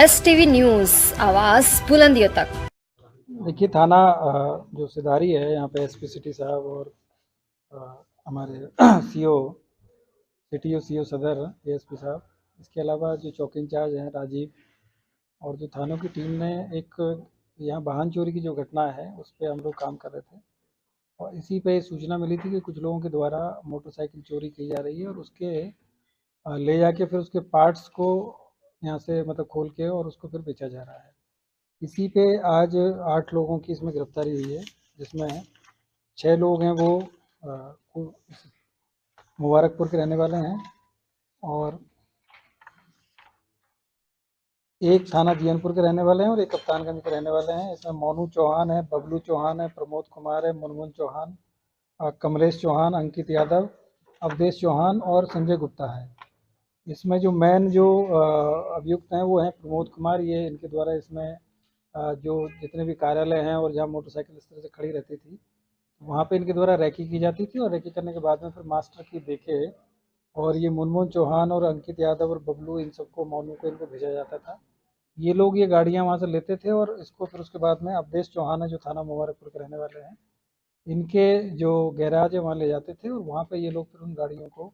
STV news आवाज बुलंदियों तक। देखिए थाना जो सिधारी है यहाँ पे एसपी सिटी साहब और हमारे सीओ सिटी सीओ सदर एएसपी साहब, इसके अलावा जो चौकी इंचार्ज हैं राजीव, और जो थानों की टीम ने एक यहाँ वाहन चोरी की जो घटना है उस पर हम लोग काम कर रहे थे। और इसी पे सूचना मिली थी कि कुछ लोगों के द्वारा मोटरसाइकिल चोरी की जा रही है और उसके ले जाके फिर उसके पार्ट्स को यहाँ से मतलब खोल के और उसको फिर बेचा जा रहा है। इसी पे आज 8 लोगों की इसमें गिरफ्तारी हुई है, जिसमें 6 लोग हैं वो मुबारकपुर के रहने वाले हैं और एक थाना जीयनपुर के रहने वाले हैं और एक कप्तानगंज के रहने वाले हैं। इसमें मोनू चौहान है, बबलू चौहान है, प्रमोद कुमार है, मुनमुन चौहान, कमलेश चौहान, अंकित यादव, अवधेश चौहान और संजय गुप्ता है। इसमें जो मेन जो अभियुक्त हैं वो हैं प्रमोद कुमार। ये इनके द्वारा इसमें जो जितने भी कार्यालय हैं और जहाँ मोटरसाइकिल इस तरह से खड़ी रहती थी वहाँ पे इनके द्वारा रैकी की जाती थी और रैकी करने के बाद में फिर मास्टर की देके और ये मुनमुन चौहान और अंकित यादव और बबलू इन सबको मोनू को इनको भेजा जाता था। ये लोग ये गाड़ियाँ वहाँ से लेते थे और इसको फिर उसके बाद में अवधेश चौहान है जो थाना मुबारकपुर के रहने वाले हैं, इनके जो गैराज है वहाँ ले जाते थे और वहाँ पे ये लोग फिर उन गाड़ियों को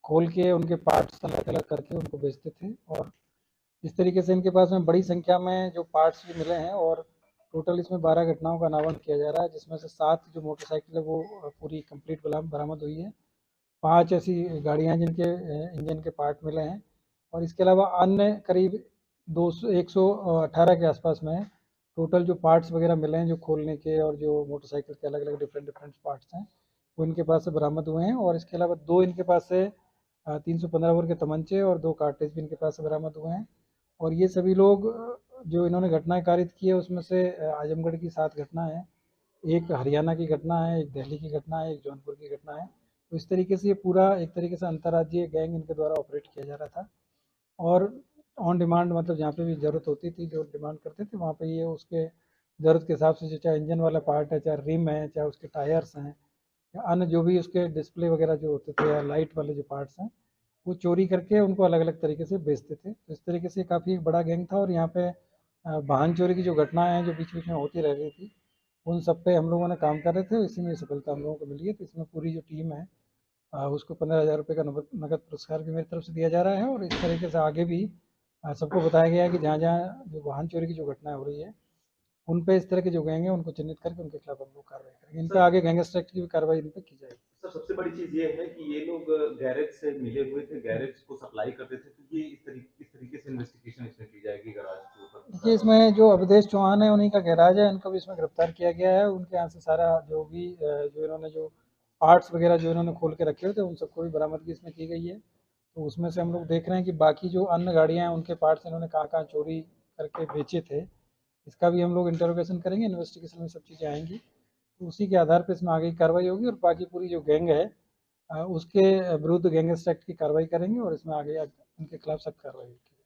खोल के उनके पार्ट्स अलग अलग करके उनको बेचते थे। और इस तरीके से इनके पास में बड़ी संख्या में जो पार्ट्स भी मिले हैं और टोटल इसमें 12 घटनाओं का अनावरण किया जा रहा है, जिसमें से 7 जो मोटरसाइकिल है वो पूरी कंप्लीट बरामद हुई है। 5 ऐसी गाड़ियाँ हैं जिनके इंजन के पार्ट मिले हैं और इसके अलावा अन्य करीब 118 के आसपास में टोटल जो पार्ट्स वगैरह मिले हैं जो खोलने के और जो मोटरसाइकिल के अलग अलग डिफरेंट डिफरेंट पार्ट्स हैं वो इनके पास से बरामद हुए हैं। और इसके अलावा 2 इनके पास से 315 बोर के तमंचे और 2 कार्टेज भी इनके पास से बरामद हुए हैं। और ये सभी लोग जो इन्होंने घटनाएं कारित की है उसमें से आजमगढ़ की 7 घटना है, एक हरियाणा की घटना है, एक दिल्ली की घटना है, एक जौनपुर की घटना है। तो इस तरीके से ये पूरा एक तरीके से अंतर्राज्यीय गैंग इनके द्वारा ऑपरेट किया जा रहा था। और ऑन डिमांड मतलब जहाँ पे भी ज़रूरत होती थी जो डिमांड करते थे वहाँ पे ये उसके ज़रूरत के हिसाब से चाहे इंजन वाला पार्ट है, चाहे रिम है, चाहे उसके टायर्स हैं या अन्य जो भी उसके डिस्प्ले वगैरह जो होते थे या लाइट वाले जो पार्ट्स हैं वो चोरी करके उनको अलग अलग तरीके से बेचते थे। तो इस तरीके से काफ़ी बड़ा गैंग था और यहाँ पे वाहन चोरी की जो घटनाएं हैं जो बीच बीच में होती रह गई थी उन सब पे हम लोगों ने काम कर रहे थे, इसी में सफलता हम लोगों को मिली है। तो इसमें पूरी जो टीम है उसको 15,000 रुपये का नगद पुरस्कार भी मेरी तरफ से दिया जा रहा है। और इस तरीके से आगे भी सबको बताया गया है कि जहाँ जहाँ जो वाहन चोरी की जो घटनाएं हो रही है उन पे इस तरह के जो गैंग है उनको चिन्हित करके उनके खिलाफ हम लोग कार्रवाई करेंगे। इन पर आगे गैंगस्टर एक्ट की भी कार्रवाई इन पर की जाएगी। सर सबसे बड़ी चीज ये है कि ये लोग गैरेज से मिले हुए थे, गैरेज को सप्लाई करते थे, तो ये इस तरीके से इन्वेस्टिगेशन इसमें की जाएगी गैराज के ऊपर। देखिए इसमें जो अवधेश चौहान है उन्हीं का गैराज है, उनको भी इसमें गिरफ्तार किया गया है। उनके यहाँ से सारा जो भी जो इन्होंने जो पार्ट्स वगैरह जो इन्होंने खोल के रखे हुए थे उन सबको भी बरामदगी इसमें की गई है। तो उसमें से हम लोग देख रहे हैं कि बाकी जो अन्य गाड़ियाँ हैं उनके पार्ट्स इन्होंने कहाँ कहाँ चोरी करके बेचे थे, इसका भी हम लोग इंटरोगेशन करेंगे, इन्वेस्टिगेशन में सब चीज़ें आएंगी। तो उसी के आधार पर इसमें आगे की कार्रवाई होगी और बाकी पूरी जो गैंग है उसके विरुद्ध गैंगस्टर एक्ट की कार्रवाई करेंगे और इसमें आगे उनके खिलाफ सख्त कार्रवाई होगी।